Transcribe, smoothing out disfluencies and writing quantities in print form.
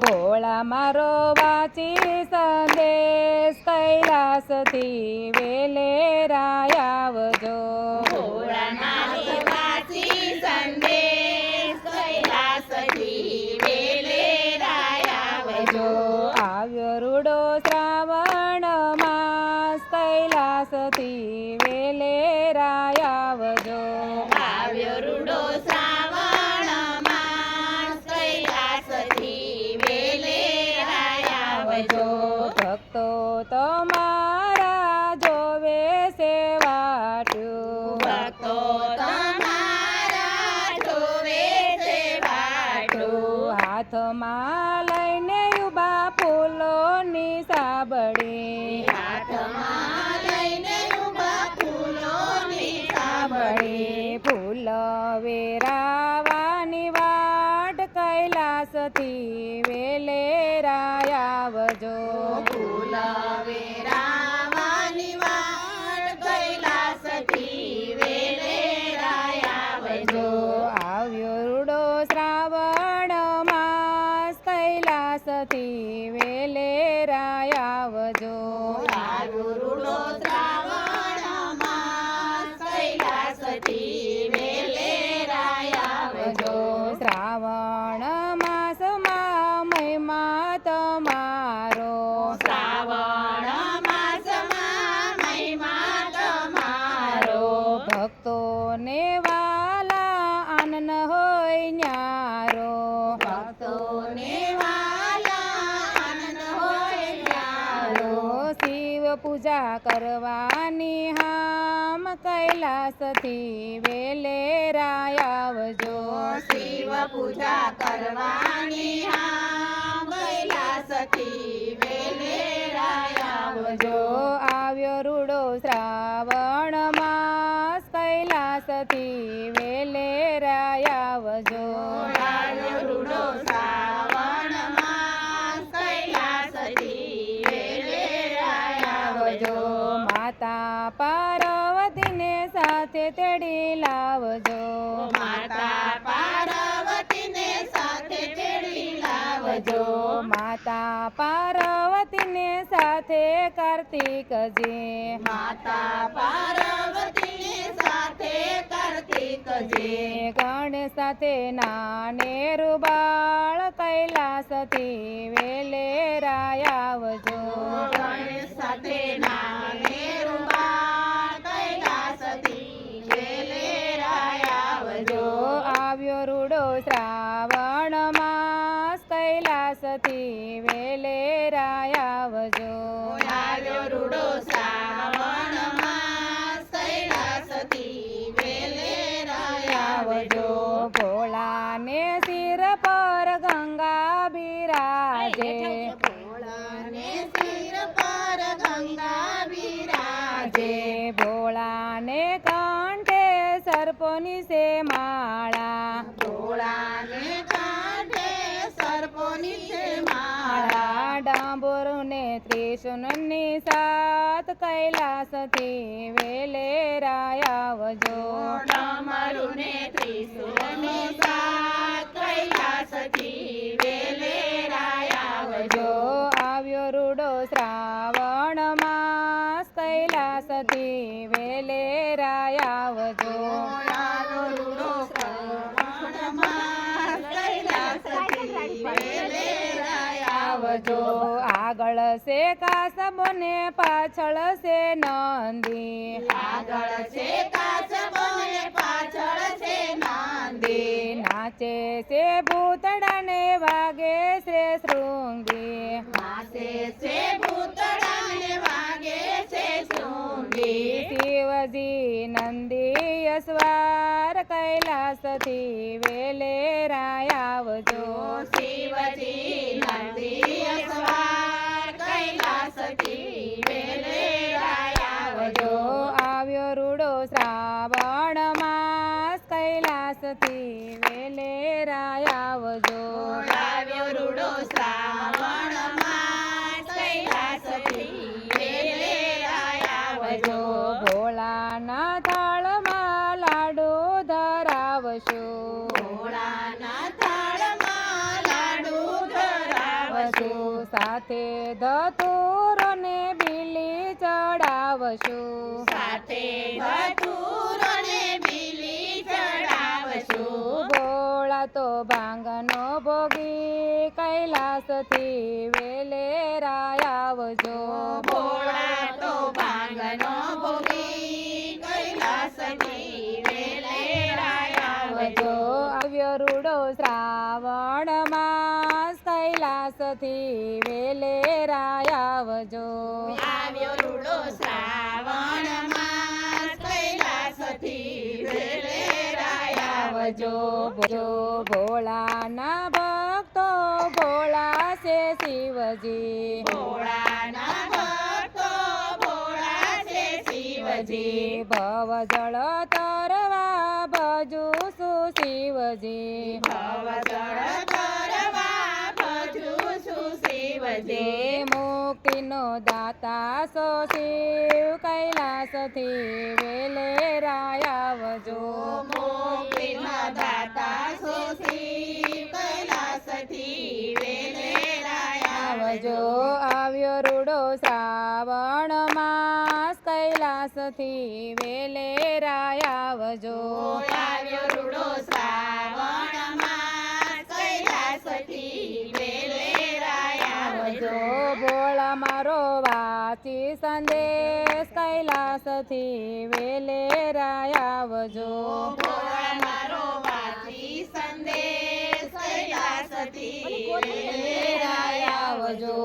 ભોળા મારો વાંચી સંદેશ કૈલાસથી વેલેરાય આવજો. ભોળા મારો વાંચી સંદેશ કૈલાસથી વેલેરાય આવજો. આવ્યો રૂડો શ્રાવણ માસ કૈલાસથી વેલેરાય આવજો. આવ્યો રૂડો શ્રાવણ માસ કૈલાસથી વેલેરાય આવજો. ભક્તો તમારા જોવે છે વાટ્યું. ભક્તો તમારા જોવે છે વાટું. હાથમાં લઈને ઉભા ફૂલોની સાબડી. હાથમાં લઈને ઊભા ફૂલોની સાબડી. ફૂલ વેરાવાની વાટ કૈલાસથી વેલેરાય આવજો. ફૂલ વેરાવાની વાટ કૈલાસથી વેલેરાય આવજો. આવ્યો રૂડો શ્રાવણ માસ કૈલાસથી વેલેરાય આવજો. આવ્યો રૂડો શ્રાવણ માસ કૈલાસથી વેલેરાય આવજો. શ્રાવણ માસમાં મહિમા તમારો. શ્રાવણ માસમાં મહિમા તમારો. ભક્તોને વાલા આનંદ હોય ન્યારો. ભક્તોને વાલા આનંદ હોય ન્યારો. શિવ પૂજા કરવાની હામ કૈલાસથી વેલેરાય આવજો. શિવ પૂજા કરવાની હામ કૈલાસથી વેલેરાય આવજો. આવ્યો રૂડો શ્રાવણ માસ કૈલાસથી વેલેરાય આવજો. આવ્યો રૂડો શ્રાવણ માસ કૈલાસથી વેલેરાય આવજો. માતા પાર્વતીને સાથે તેડી લાવજો. માતા પાર્વતીને સાથે તેડી લાવજો. માતા પાર્વતીને સાથે કાર્તિકજી. માતા પાર્વતીને સાથે કાર્તિકજી. ગણેશ સાથે નાનેરુ બાળ કૈલાસથી વેલેરાય આવજો. ગણેશ સાથે નાનેરું બાળ કૈલાસથી વેલેરાય આવજો. આવ્યો રૂડો શ્રાવણ માસ કૈલાસથી વેલેરાય આવજો. આવ્યો રૂડો શ્રાવણ માસ કૈલાસથી વેલેરાય આવજો. ભોળાને શિર પર ગંગા બિરાજે. ભોળાને શિર પર ગંગા બિરાજે. ભોળાને કંઠે સર્પોની છે માળા. ભોળાને કાંઠે સર્પોની છે માળા. ડાંબોરને ત્રિશુલની સાત કૈલાસથી વેલેરાય આવજો. ડમરુને ત્રિશૂલની સાત કૈલાસથી વેલેરાય આવજો. આવ્યો રૂડો શ્રાવણ માસ કૈલાસથી વેલેરાય આવજો. આવ્યો રૂડો શ્રાવણ માસ કૈલાસથી વેલેરાય આવજો. આગળ છે કાસબો ને પાછળ છે નંદી. આગળ છે કાચબો ને પાછળ છે નાંદી. નાચે છે ભૂતડા ને વાગે છે શૃંગી. નાચે છે ભૂતડા ને વાગે છે શૃંગી. શિવજી નંદી અસવાર કૈલાસથી વેલેરાય આવજો. શિવજી નંદી અસવાર કૈલાસથી વેલેરાય આવજો. આવ્યો રૂડો શ્રાવણ માસ કૈલાસથી વેલેરાય આવજો. આવ્યો રૂડો શ્રાવણ માસ કૈલાસથી વેલેરાય આવજો. ભોળાના થાળમાં લાડુ ધરાવશો. ભોળાના થાળમાં લાડુ ધરાવ ચડાવશું સાથે ધતુરો ને બીલી ચડાવશું સાથે ધતુરો ને બીલી ચડાવશું ભોળા તો ભાંગનો ભોગી કૈલાસથી વેલેરા આવજો ભોળા તો ભાંગનો ભોગી કૈલાસથી વેલેરા આવજો આવ્યો રૂડો શ્રાવણ માસ કૈલાસથી વેલેરા આવજો આવ્યો રૂડો શ્રાવણ માસ કૈલાસથી વેલેરા આવજો જો ભોળાના ભક્તો ભોળા છે શિવજી ભોળાના ભક્તો ભોળા છે શિવજી ભવજળ તરવા ભજુ શું શિવજી ભવજળ તરવા ભજું છું શિવજી મુક્તિનો દાતા સો શિવ કૈલાસથી વેલેરા આવજો મુક્તિનો દાતા સો શિવ કૈલાસથી વેલેરા આવજો આવ્યો રૂડો શ્રાવણ માસ કૈલાસથી વેલેરા આવજો આવ્યો રૂડો શ્રાવણ માસ કૈલાસથી વેલેરા આવજો ભોળા મારો વાચી સંદેશ કૈલાસથી વેલેરા આવજો ભોળા મારો વાચી સંદેશ કૈલાસથી વેલેરા આવજો